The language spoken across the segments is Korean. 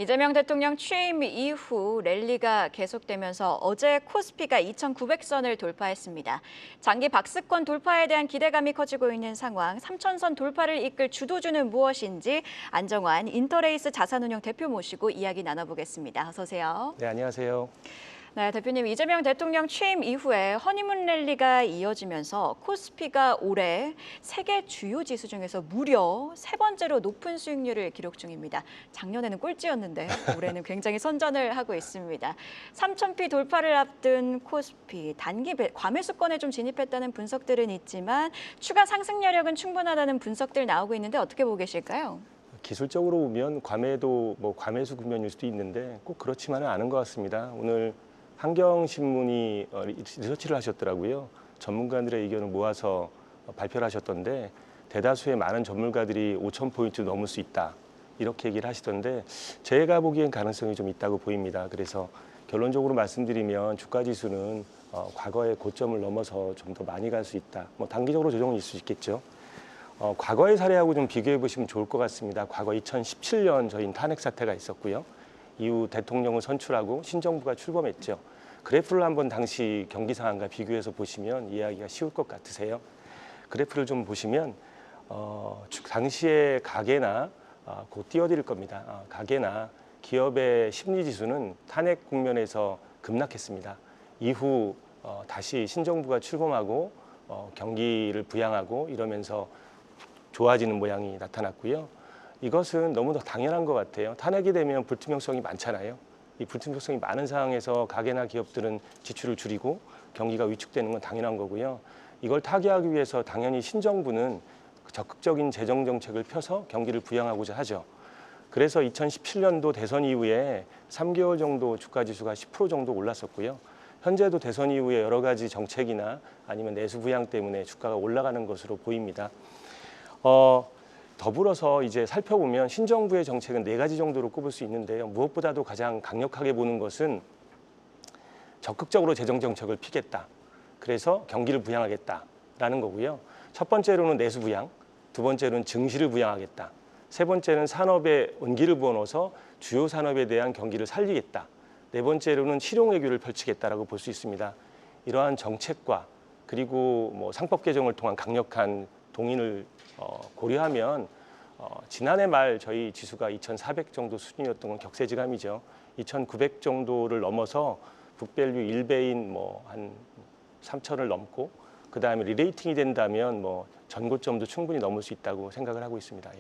이재명 대통령 취임 이후 랠리가 계속되면서 어제 코스피가 2,900선을 돌파했습니다. 장기 박스권 돌파에 대한 기대감이 커지고 있는 상황, 3,000선 돌파를 이끌 주도주는 무엇인지 안정환 인터레이스 자산운용 대표 모시고 이야기 나눠보겠습니다. 어서 오세요. 네, 안녕하세요. 네, 대표님, 이재명 대통령 취임 이후에 허니문 랠리가 이어지면서 코스피가 올해 세계 주요 지수 중에서 무려 세 번째로 높은 수익률을 기록 중입니다. 작년에는 꼴찌였는데 올해는 굉장히 선전을 하고 있습니다. 3,000피 돌파를 앞둔 코스피, 단기 과매수권에 좀 진입했다는 분석들은 있지만 추가 상승 여력은 충분하다는 분석들 나오고 있는데 어떻게 보고 계실까요? 기술적으로 보면 과매도 과매수 국면일 수도 있는데 꼭 그렇지만은 않은 것 같습니다. 오늘 환경신문이 리서치를 하셨더라고요. 전문가들의 의견을 모아서 발표를 하셨던데 대다수의 많은 전문가들이 5,000포인트 넘을 수 있다. 이렇게 얘기를 하시던데 제가 보기엔 가능성이 좀 있다고 보입니다. 그래서 결론적으로 말씀드리면 주가지수는 과거의 고점을 넘어서 좀 더 많이 갈 수 있다. 단기적으로 조정은 있을 수 있겠죠. 과거의 사례하고 좀 비교해 보시면 좋을 것 같습니다. 과거 2017년 저희 탄핵 사태가 있었고요. 이후 대통령을 선출하고 신정부가 출범했죠. 그래프를 한번 당시 경기 상황과 비교해서 보시면 이해하기가 쉬울 것 같으세요. 그래프를 좀 보시면 당시의 가계나 곧 띄워드릴 겁니다. 가계나 기업의 심리지수는 탄핵 국면에서 급락했습니다. 이후 다시 신정부가 출범하고 경기를 부양하고 이러면서 좋아지는 모양이 나타났고요. 이것은 너무나 당연한 것 같아요. 탄핵이 되면 불투명성이 많잖아요. 이 불투명성이 많은 상황에서 가계나 기업들은 지출을 줄이고 경기가 위축되는 건 당연한 거고요. 이걸 타개하기 위해서 당연히 신정부는 적극적인 재정 정책을 펴서 경기를 부양하고자 하죠. 그래서 2017년도 대선 이후에 3개월 정도 주가 지수가 10% 정도 올랐었고요. 현재도 대선 이후에 여러 가지 정책이나 아니면 내수 부양 때문에 주가가 올라가는 것으로 보입니다. 더불어서 이제 살펴보면 신정부의 정책은 4가지 정도로 꼽을 수 있는데요. 무엇보다도 가장 강력하게 보는 것은 적극적으로 재정 정책을 피겠다. 그래서 경기를 부양하겠다라는 거고요. 첫 번째로는 내수 부양, 두 번째로는 증시를 부양하겠다. 세 번째는 산업에 온기를 부어넣어서 주요 산업에 대한 경기를 살리겠다. 네 번째로는 실용 외교를 펼치겠다라고 볼 수 있습니다. 이러한 정책과 그리고 상법 개정을 통한 강력한 동인을 고려하면 지난해 말 저희 지수가 2,400 정도 수준이었던 건 격세지감이죠. 2,900 정도를 넘어서 북밸류 1배인 한 3,000을 넘고 그 다음에 리레이팅이 된다면 전고점도 충분히 넘을 수 있다고 생각을 하고 있습니다. 예.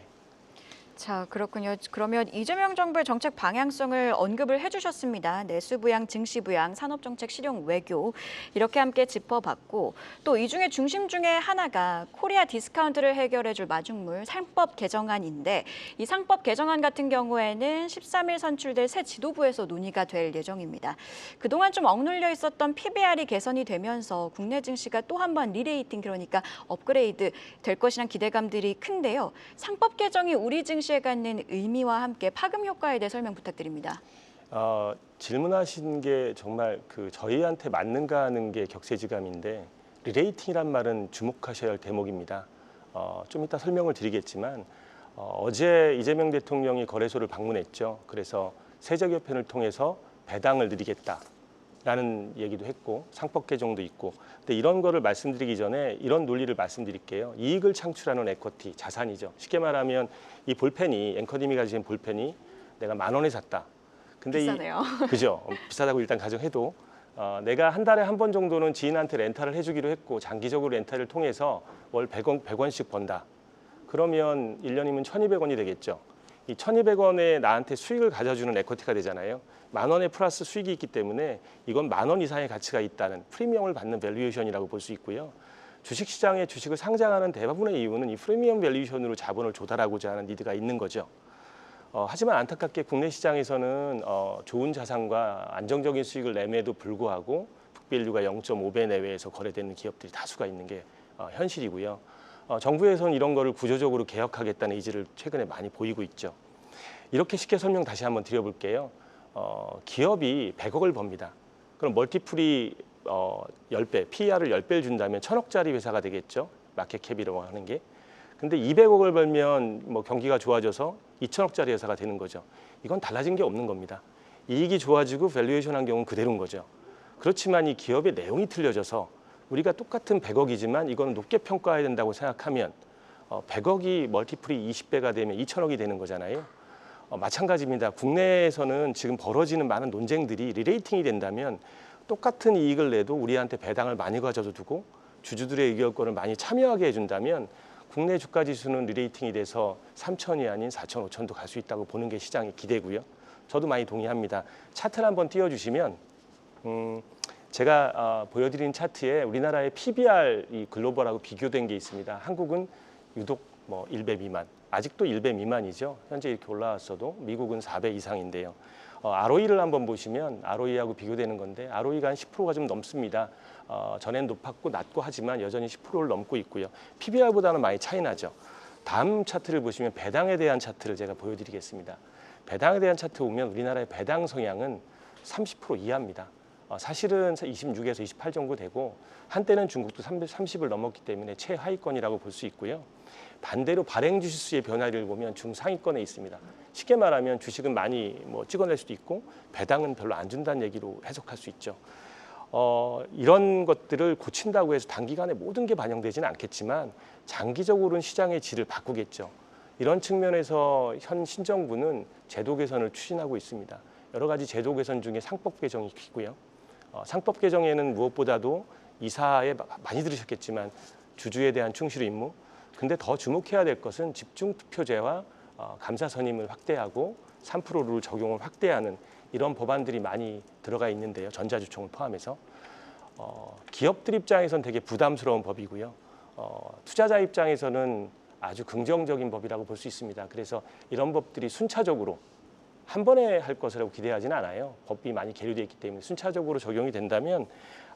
자, 그렇군요. 그러면 이재명 정부의 정책 방향성을 언급을 해주셨습니다. 내수 부양, 증시 부양, 산업 정책, 실용 외교 이렇게 함께 짚어봤고 또 이 중에 중심 중에 하나가 코리아 디스카운트를 해결해줄 마중물 상법 개정안인데 이 상법 개정안 같은 경우에는 13일 선출될 새 지도부에서 논의가 될 예정입니다. 그동안 좀 억눌려 있었던 PBR이 개선이 되면서 국내 증시가 또 한 번 리레이팅 그러니까 업그레이드 될 것이란 기대감들이 큰데요. 상법 개정이 우리 증시 에 갖는 의미와 함께 파급 효과에 대해 설명 부탁드립니다. 질문하신 게 정말 저희한테 맞는가 하는 게 격세지감인데 리레이팅이란 말은 주목하셔야 할 대목입니다. 좀 이따 설명을 드리겠지만 어제 이재명 대통령이 거래소를 방문했죠. 그래서 세제 개편을 통해서 배당을 늘리겠다라는 얘기도 했고 상법 개정도 있고 근데 이런 거를 말씀드리기 전에 이런 논리를 말씀드릴게요. 이익을 창출하는 에쿼티, 자산이죠. 쉽게 말하면 이 볼펜이 앵커님이 가지신 볼펜이 내가 10,000원에 샀다. 근데 비싸네요. 그죠? 비싸다고 일단 가정해도 내가 한 달에 한 번 정도는 지인한테 렌탈을 해주기로 했고 장기적으로 렌탈을 통해서 월 100원씩 번다. 그러면 1년이면 1,200원이 되겠죠. 이 1,200원에 나한테 수익을 가져주는 에쿼티가 되잖아요. 10,000원의 플러스 수익이 있기 때문에 이건 10,000원 이상의 가치가 있다는 프리미엄을 받는 밸류에이션이라고 볼 수 있고요. 주식시장에 주식을 상장하는 대부분의 이유는 이 프리미엄 밸류에이션으로 자본을 조달하고자 하는 니드가 있는 거죠. 하지만 안타깝게 국내 시장에서는 좋은 자산과 안정적인 수익을 내매도 불구하고 북밸류가 0.5배 내외에서 거래되는 기업들이 다수가 있는 게 현실이고요. 정부에서는 이런 거를 구조적으로 개혁하겠다는 의지를 최근에 많이 보이고 있죠. 이렇게 쉽게 설명 다시 한번 드려볼게요. 기업이 100억을 법니다. 그럼 멀티플이 10배, PER을 10배를 준다면 1,000억짜리 회사가 되겠죠. 마켓캡이라고 하는 게. 근데 200억을 벌면 뭐 경기가 좋아져서 2천억짜리 회사가 되는 거죠. 이건 달라진 게 없는 겁니다. 이익이 좋아지고 밸류에이션 한 경우는 그대로인 거죠. 그렇지만 이 기업의 내용이 틀려져서 우리가 똑같은 100억이지만 이거는 높게 평가해야 된다고 생각하면 100억이 멀티플이 20배가 되면 2천억이 되는 거잖아요. 마찬가지입니다. 국내에서는 지금 벌어지는 많은 논쟁들이 리레이팅이 된다면 똑같은 이익을 내도 우리한테 배당을 많이 가져다 두고 주주들의 의결권을 많이 참여하게 해준다면 국내 주가 지수는 리레이팅이 돼서 3천이 아닌 4천, 5천도 갈 수 있다고 보는 게 시장의 기대고요. 저도 많이 동의합니다. 차트를 한번 띄워주시면 제가 보여드린 차트에 우리나라의 PBR 이 글로벌하고 비교된 게 있습니다. 한국은 유독 뭐 1배 미만, 아직도 1배 미만이죠. 현재 이렇게 올라왔어도 미국은 4배 이상인데요. ROE를 한번 보시면 ROE하고 비교되는 건데 ROE가 한 10%가 좀 넘습니다. 전엔 높았고 낮고 하지만 여전히 10%를 넘고 있고요. PBR보다는 많이 차이 나죠. 다음 차트를 보시면 배당에 대한 차트를 제가 보여드리겠습니다. 배당에 대한 차트 보면 우리나라의 배당 성향은 30% 이하입니다. 사실은 26에서 28 정도 되고 한때는 중국도 30을 넘었기 때문에 최하위권이라고 볼 수 있고요. 반대로 발행 주식수의 변화를 보면 중상위권에 있습니다. 쉽게 말하면 주식은 많이 찍어낼 수도 있고 배당은 별로 안 준다는 얘기로 해석할 수 있죠. 이런 것들을 고친다고 해서 단기간에 모든 게 반영되지는 않겠지만 장기적으로는 시장의 질을 바꾸겠죠. 이런 측면에서 현 신정부는 제도 개선을 추진하고 있습니다. 여러 가지 제도 개선 중에 상법 개정이 있고요. 상법 개정에는 무엇보다도 이사에 많이 들으셨겠지만 주주에 대한 충실 의무, 근데 더 주목해야 될 것은 집중투표제와 감사 선임을 확대하고 3% 룰 적용을 확대하는 이런 법안들이 많이 들어가 있는데요. 전자주총을 포함해서 기업들 입장에서는 되게 부담스러운 법이고요. 투자자 입장에서는 아주 긍정적인 법이라고 볼 수 있습니다. 그래서 이런 법들이 순차적으로 한 번에 할 것이라고 기대하지는 않아요. 법이 많이 계류되어 있기 때문에 순차적으로 적용이 된다면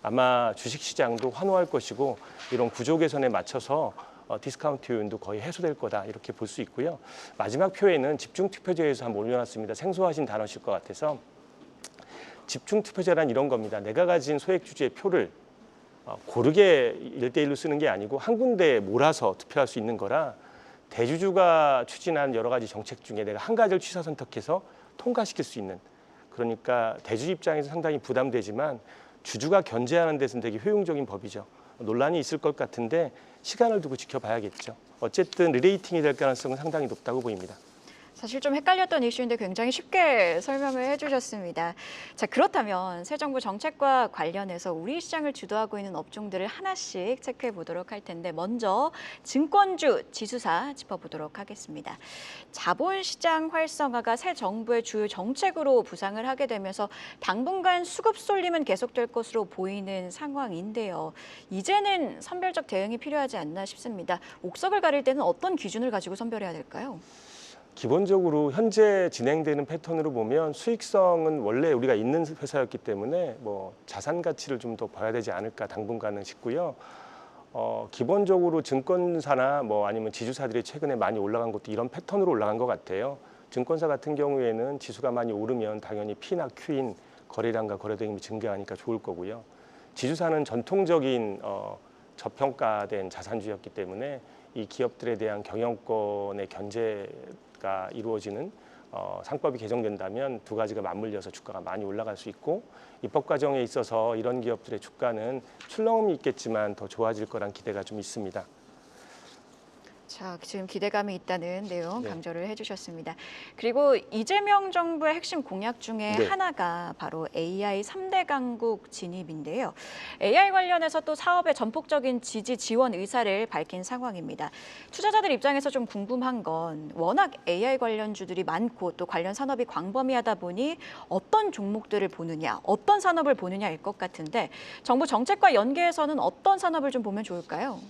아마 주식시장도 환호할 것이고 이런 구조 개선에 맞춰서 디스카운트 요인도 거의 해소될 거다 이렇게 볼 수 있고요. 마지막 표에는 집중투표제에서 한번 올려놨습니다. 생소하신 단어실 것 같아서 집중투표제란 이런 겁니다. 내가 가진 소액주주의 표를 고르게 1대1로 쓰는 게 아니고 한 군데에 몰아서 투표할 수 있는 거라 대주주가 추진한 여러 가지 정책 중에 내가 한 가지를 취사 선택해서 통과시킬 수 있는, 그러니까 대주주 입장에서 상당히 부담되지만 주주가 견제하는 데서는 되게 효용적인 법이죠. 논란이 있을 것 같은데 시간을 두고 지켜봐야겠죠. 어쨌든 리레이팅이 될 가능성은 상당히 높다고 보입니다. 사실 좀 헷갈렸던 이슈인데 굉장히 쉽게 설명을 해주셨습니다. 자, 그렇다면 새 정부 정책과 관련해서 우리 시장을 주도하고 있는 업종들을 하나씩 체크해 보도록 할 텐데 먼저 증권주 지수사 짚어보도록 하겠습니다. 자본시장 활성화가 새 정부의 주요 정책으로 부상을 하게 되면서 당분간 수급 쏠림은 계속될 것으로 보이는 상황인데요. 이제는 선별적 대응이 필요하지 않나 싶습니다. 옥석을 가릴 때는 어떤 기준을 가지고 선별해야 될까요? 기본적으로 현재 진행되는 패턴으로 보면 수익성은 원래 우리가 있는 회사였기 때문에 자산 가치를 좀 더 봐야 되지 않을까 당분간은 싶고요. 기본적으로 증권사나 아니면 지주사들이 최근에 많이 올라간 것도 이런 패턴으로 올라간 것 같아요. 증권사 같은 경우에는 지수가 많이 오르면 당연히 P나 Q인 거래량과 거래대금이 증가하니까 좋을 거고요. 지주사는 전통적인 저평가된 자산주였기 때문에 이 기업들에 대한 경영권의 견제가 이루어지는 상법이 개정된다면 두 가지가 맞물려서 주가가 많이 올라갈 수 있고, 입법 과정에 있어서 이런 기업들의 주가는 출렁임이 있겠지만 더 좋아질 거란 기대가 좀 있습니다. 자, 지금 기대감이 있다는 내용 네. 강조를 해주셨습니다. 그리고 이재명 정부의 핵심 공약 중에 네. 하나가 바로 AI 3대 강국 진입인데요. AI 관련해서 또 사업의 전폭적인 지지 지원 의사를 밝힌 상황입니다. 투자자들 입장에서 좀 궁금한 건 워낙 AI 관련주들이 많고 또 관련 산업이 광범위하다 보니 어떤 종목들을 보느냐, 어떤 산업을 보느냐일 것 같은데 정부 정책과 연계해서는 어떤 산업을 좀 보면 좋을까요?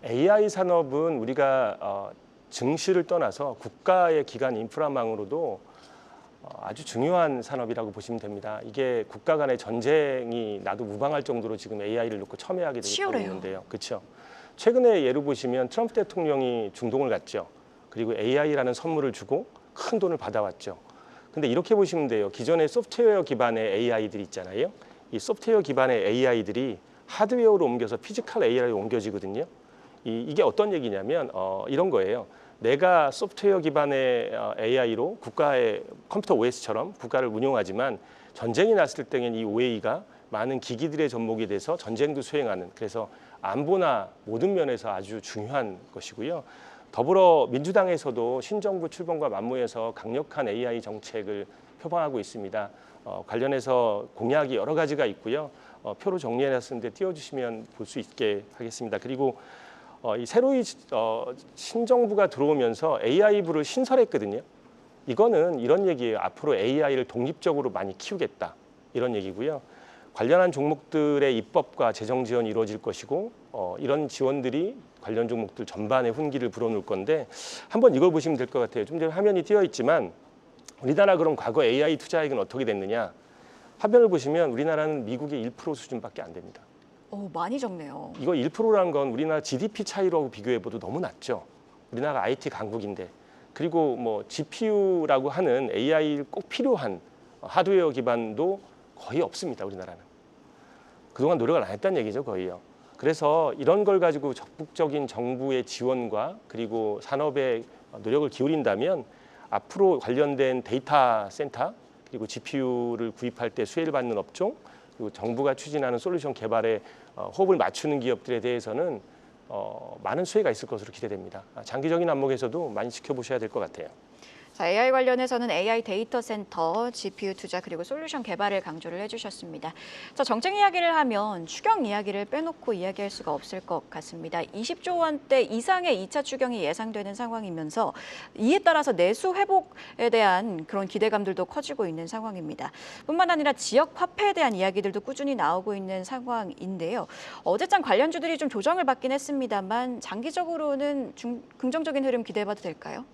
AI 산업은 우리가 증시를 떠나서 국가의 기관 인프라망으로도 아주 중요한 산업이라고 보시면 됩니다. 이게 국가 간의 전쟁이 나도 무방할 정도로 지금 AI를 놓고 첨예하게 되고 있는데요. 그렇죠. 최근에 예로 보시면 트럼프 대통령이 중동을 갔죠. 그리고 AI라는 선물을 주고 큰 돈을 받아왔죠. 근데 이렇게 보시면 돼요. 기존의 소프트웨어 기반의 AI들이 있잖아요. 이 소프트웨어 기반의 AI들이 하드웨어로 옮겨서 피지컬 AI로 옮겨지거든요. 이게 어떤 얘기냐면 이런 거예요. 내가 소프트웨어 기반의 AI로 국가의 컴퓨터 OS처럼 국가를 운용하지만 전쟁이 났을 때는 이 OA가 많은 기기들의 접목이 돼서 전쟁도 수행하는, 그래서 안보나 모든 면에서 아주 중요한 것이고요. 더불어 민주당에서도 신정부 출범과 맞무해서 강력한 AI 정책을 표방하고 있습니다. 관련해서 공약이 여러 가지가 있고요. 표로 정리해놨는데 띄워주시면 볼 수 있게 하겠습니다. 그리고 이 새로이 신정부가 들어오면서 AI부를 신설했거든요. 이거는 이런 얘기예요. 앞으로 AI를 독립적으로 많이 키우겠다, 이런 얘기고요. 관련한 종목들의 입법과 재정 지원이 이루어질 것이고 이런 지원들이 관련 종목들 전반에 훈기를 불어넣을 건데 한번 이걸 보시면 될 것 같아요. 좀 전에 화면이 띄어 있지만 우리나라 그럼 과거 AI 투자액은 어떻게 됐느냐. 화면을 보시면 우리나라는 미국의 1% 수준밖에 안 됩니다. 많이 적네요. 이거 1%라는 건 우리나라 GDP 차이로 비교해봐도 너무 낮죠. 우리나라가 IT 강국인데. 그리고 뭐 GPU라고 하는 AI 꼭 필요한 하드웨어 기반도 거의 없습니다. 우리나라는. 그동안 노력을 안 했다는 얘기죠. 거의요. 그래서 이런 걸 가지고 적극적인 정부의 지원과 그리고 산업의 노력을 기울인다면 앞으로 관련된 데이터 센터 그리고 GPU를 구입할 때 수혜를 받는 업종, 그리고 정부가 추진하는 솔루션 개발에 호흡을 맞추는 기업들에 대해서는 많은 수혜가 있을 것으로 기대됩니다. 장기적인 안목에서도 많이 지켜보셔야 될 것 같아요. 자, AI 관련해서는 AI 데이터 센터, GPU 투자 그리고 솔루션 개발을 강조를 해주셨습니다. 자, 정책 이야기를 하면 추경 이야기를 빼놓고 이야기할 수가 없을 것 같습니다. 20조 원대 이상의 2차 추경이 예상되는 상황이면서 이에 따라서 내수 회복에 대한 그런 기대감들도 커지고 있는 상황입니다. 뿐만 아니라 지역 화폐에 대한 이야기들도 꾸준히 나오고 있는 상황인데요. 어제장 관련주들이 좀 조정을 받긴 했습니다만 장기적으로는 긍정적인 흐름 기대해봐도 될까요?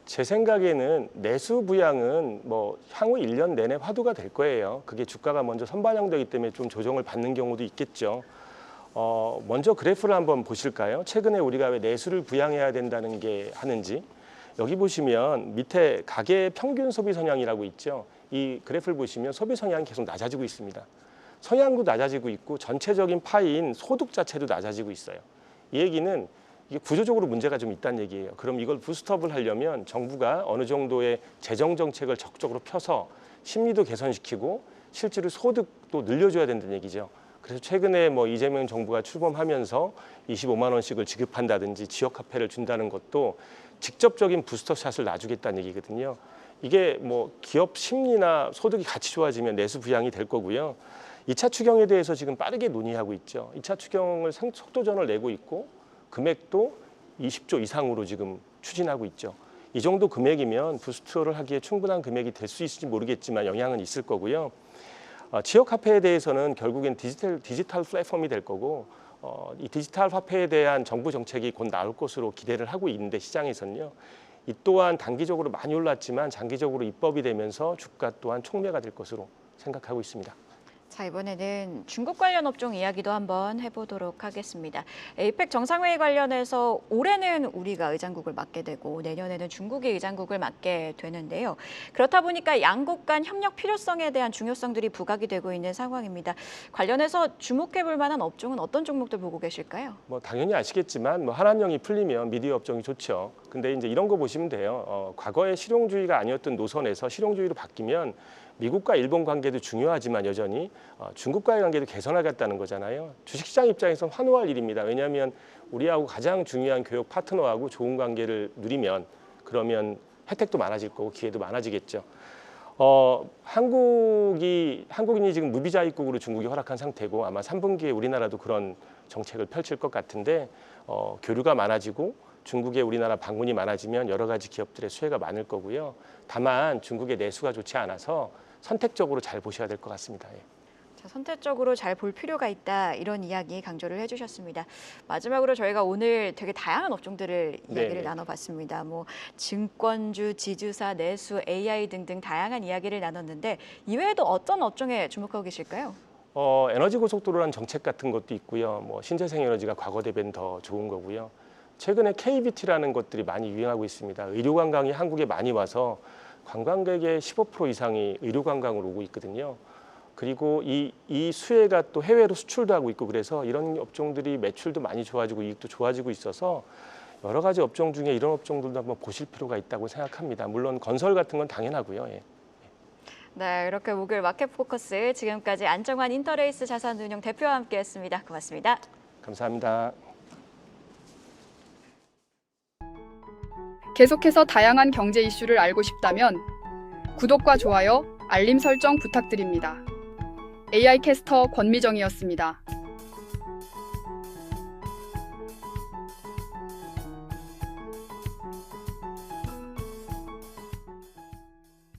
제 생각에는 내수 부양은 뭐 향후 1년 내내 화두가 될 거예요. 그게 주가가 먼저 선반영되기 때문에 좀 조정을 받는 경우도 있겠죠. 먼저 그래프를 한번 보실까요? 최근에 우리가 왜 내수를 부양해야 된다는 게 하는지. 여기 보시면 밑에 가계 평균 소비 성향이라고 있죠. 이 그래프를 보시면 소비 성향이 계속 낮아지고 있습니다. 성향도 낮아지고 있고 전체적인 파이인 소득 자체도 낮아지고 있어요. 이 얘기는 이게 구조적으로 문제가 좀 있다는 얘기예요. 그럼 이걸 부스트업을 하려면 정부가 어느 정도의 재정 정책을 적극적으로 펴서 심리도 개선시키고 실제로 소득도 늘려줘야 된다는 얘기죠. 그래서 최근에 뭐 이재명 정부가 출범하면서 25만 원씩을 지급한다든지 지역 화폐를 준다는 것도 직접적인 부스터샷을 놔주겠다는 얘기거든요. 이게 뭐 기업 심리나 소득이 같이 좋아지면 내수 부양이 될 거고요. 2차 추경에 대해서 지금 빠르게 논의하고 있죠. 2차 추경을 속도전을 내고 있고 금액도 20조 이상으로 지금 추진하고 있죠. 이 정도 금액이면 부스트를 하기에 충분한 금액이 될 수 있을지 모르겠지만 영향은 있을 거고요. 지역 화폐에 대해서는 결국엔 디지털 플랫폼이 될 거고 이 디지털 화폐에 대한 정부 정책이 곧 나올 것으로 기대를 하고 있는데 시장에서는요. 이 또한 단기적으로 많이 올랐지만 장기적으로 입법이 되면서 주가 또한 촉매가 될 것으로 생각하고 있습니다. 자, 이번에는 중국 관련 업종 이야기도 한번 해보도록 하겠습니다. 에이펙 정상회의 관련해서 올해는 우리가 의장국을 맡게 되고 내년에는 중국이 의장국을 맡게 되는데요. 그렇다 보니까 양국 간 협력 필요성에 대한 중요성들이 부각이 되고 있는 상황입니다. 관련해서 주목해볼 만한 업종은 어떤 종목들 보고 계실까요? 뭐 당연히 아시겠지만 뭐 한한령이 풀리면 미디어 업종이 좋죠. 근데 이제 이런 거 보시면 돼요. 과거에 실용주의가 아니었던 노선에서 실용주의로 바뀌면 미국과 일본 관계도 중요하지만 여전히 중국과의 관계도 개선하겠다는 거잖아요. 주식시장 입장에서는 환호할 일입니다. 왜냐하면 우리하고 가장 중요한 교역 파트너하고 좋은 관계를 누리면 그러면 혜택도 많아질 거고 기회도 많아지겠죠. 한국인이 지금 무비자 입국으로 중국이 허락한 상태고 아마 3분기에 우리나라도 그런 정책을 펼칠 것 같은데 교류가 많아지고 중국에 우리나라 방문이 많아지면 여러 가지 기업들의 수혜가 많을 거고요. 다만 중국의 내수가 좋지 않아서 선택적으로 잘 보셔야 될 것 같습니다. 예. 자, 선택적으로 잘 볼 필요가 있다 이런 이야기 강조를 해주셨습니다. 마지막으로 저희가 오늘 되게 다양한 업종들을 이야기를 나눠봤습니다. 뭐 증권주, 지주사, 내수, AI 등등 다양한 이야기를 나눴는데 이외에도 어떤 업종에 주목하고 계실까요? 에너지 고속도로라는 정책 같은 것도 있고요. 뭐 신재생 에너지가 과거 대비는 더 좋은 거고요. 최근에 KBT라는 것들이 많이 유행하고 있습니다. 의료 관광이 한국에 많이 와서 관광객의 15% 이상이 의료 관광으로 오고 있거든요. 그리고 이 수혜가 또 해외로 수출도 하고 있고 그래서 이런 업종들이 매출도 많이 좋아지고 이익도 좋아지고 있어서 여러 가지 업종 중에 이런 업종들도 한번 보실 필요가 있다고 생각합니다. 물론 건설 같은 건 당연하고요. 예. 네, 이렇게 목요일 마켓 포커스 지금까지 안정환 인터레이스 자산운용 대표와 함께했습니다. 고맙습니다. 감사합니다. 계속해서 다양한 경제 이슈를 알고 싶다면 구독과 좋아요, 알림 설정 부탁드립니다. AI 캐스터 권미정이었습니다.